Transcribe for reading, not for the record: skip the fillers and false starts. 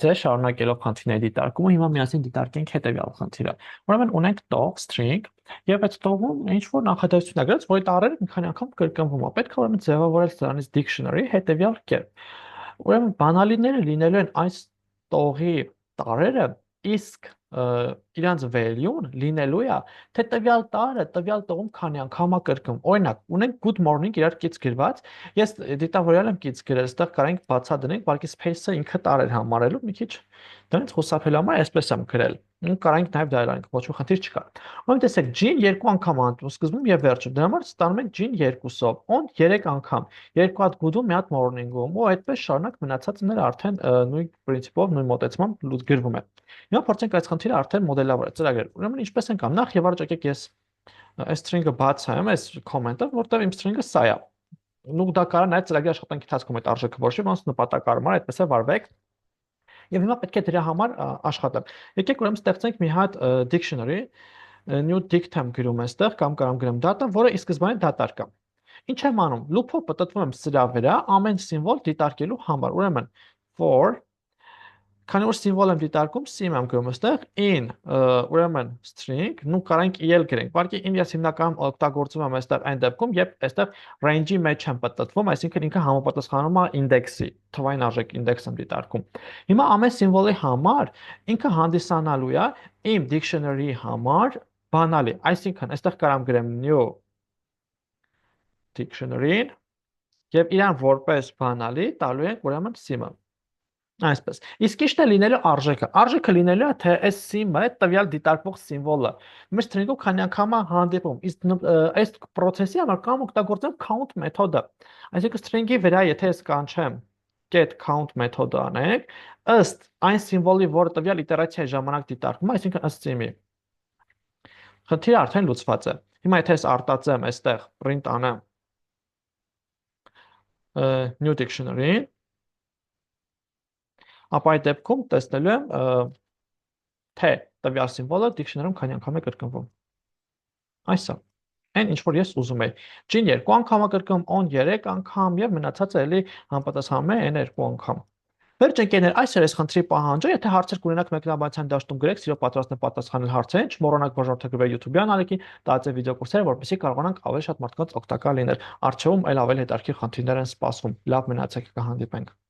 իტერացիա շարունակելով խնդիրների դիտարկումը, հիմա միասին դիտարկենք հետևյալ խնդիրը։ Ուրեմն ունենք տող string, եւ այդ տողում ինչ որ նախադասություն է գրած, որի տառերը մի քանի անգամ կրկնվում է։ Պետք է ուրեմն ձևավորել սրանից dictionary հետևյալ կերպ։ Ուրեմն բանալիները լինելու են այս տողի տարերը, իսկ իրանց value-ն լինելու է, թե տվյալ տարը տվյալ տողում քանի անգամ է կրկնվում։ Օրինակ, ունենք good morning իրար կից գրված, ես դիտավորյալ եմ կից գրել, այստեղ կարենք բացադրենք, բալկի space-ը ինքը տարեր համարելու մի քիչ դրանից խուսափելու համար այսպես եմ գրել։ Ու կարենք նաև դայլանք, ոչ մի խնդիր չկա։ Ուրեմն տեսեք, G-ն երկու անգամ անդում, սկզբում եւ վերջում։ Դրա համար ստանում ենք G-ն երկուսով, on 3 անգամ, երկու հատ good-ում, մի հատ morning-ում, ու այդպես շարունակ մնացածները արդեն նույն պրինցիպով, նույն մոտեցմամբ գրվում է։ Հիմա փորձենք այս խնդիրը արդեն մոդելավորել, ծրագրել։ Ուրեմն ինչպես ենք անում, նախ եւ առաջ եկեք ես այս string-ը բացայեմ, այս comment-ը, որտեղ իմ string-ը սա է։ Ու դա կարող է նաև ծրագրի աշխատանքի ընթացքում այդ արժեքը որոշի, ոնց նպատակարար, այդպես է վարվեք։ Եվ հիմա պետք է դրա համար աշխատեմ։ Եկեք ուրեմն ստեղծենք մի հատ dictionary, new dict եմ գրում այստեղ կամ կարող գրեմ data, որը ի սկզբանե դատարկա։ Ինչ եմ անում։ Loop-ով պատտվում եմ սրա վրա ամեն սիմվոլ դիտարկելու համար։ Ուրեմն for քանի որ սիմվոլ եմ դիտարկում, sim եմ գրում այստեղ in, ուրեմն string, նու կարանք el գրենք։ Բարգի in ես հիմնականում օգտագործում եմ այստեղ այն դեպքում, երբ այստեղ range-ի մեջ եմ պատտվում, այսինքն ինքը համապատասխանում է index-ի, թվային արժեք index եմ դիտարկում։ Հիմա ամեն սիմվոլի համար ինքը հանդիսանալու է իմ dictionary-ի համար բանալի, այսինքն այստեղ կարամ գրեմ new dictionary-ին եւ իրան որպես բանալի տալու ենք ուրեմն sim-ը։ Այսպես։ Իսկ ի՞նչն է լինելու արժեքը։ Արժեքը լինելու է թե այս sim-ը, այդ տվյալ դիտարկվող սիմվոլը մեր string-ում քանի անգամ է հանդիպում։ Իսկ այս process-ի համար կամ օգտագործեմ count մեթոդը։ Այսինքն string-ի վրա եթե ես կանչեմ get count մեթոդը անենք, ըստ այն սիմվոլի, որը տվյալ իտերացիայի ժամանակ դիտարկվում է, այսինքն ըստ sim-ի։ Խնդիրը արդեն լուծված է։ Հիմա եթե ես արտածեմ այստեղ print անեմ new dictionary, ապա այդ դեպքում տեսնելու եմ թե տվյալ սիմվոլը dictionary-ում քանի անգամ է կրկնվում։ Այսա։ Այն ինչ որ ես ուզում եի։ G-ն երկու անգամ է կրկնում, on 3 անգամ եւ մնացածը էլի համապատասխանում է n 2 անգամ։ Վերջ ընկերներ, այս էր այս խնդրի պահանջը, եթե հարցեր կունենաք մեկնաբանության դաշտում գրեք, սիրով պատրաստ եմ պատասխանել հարցերին, չմոռանաք բաժանորդագրվել YouTube-յան ալիքին, տարածել վիդեոկուրսերը, որպեսզի կարողանանք ավելի շատ մարդկանց օգտակար լինել։ Առջևում այլ ավելի հետաքրքիր խնդիրներ են սպասվում։ Լավ մնացեք, կհանդիպենք։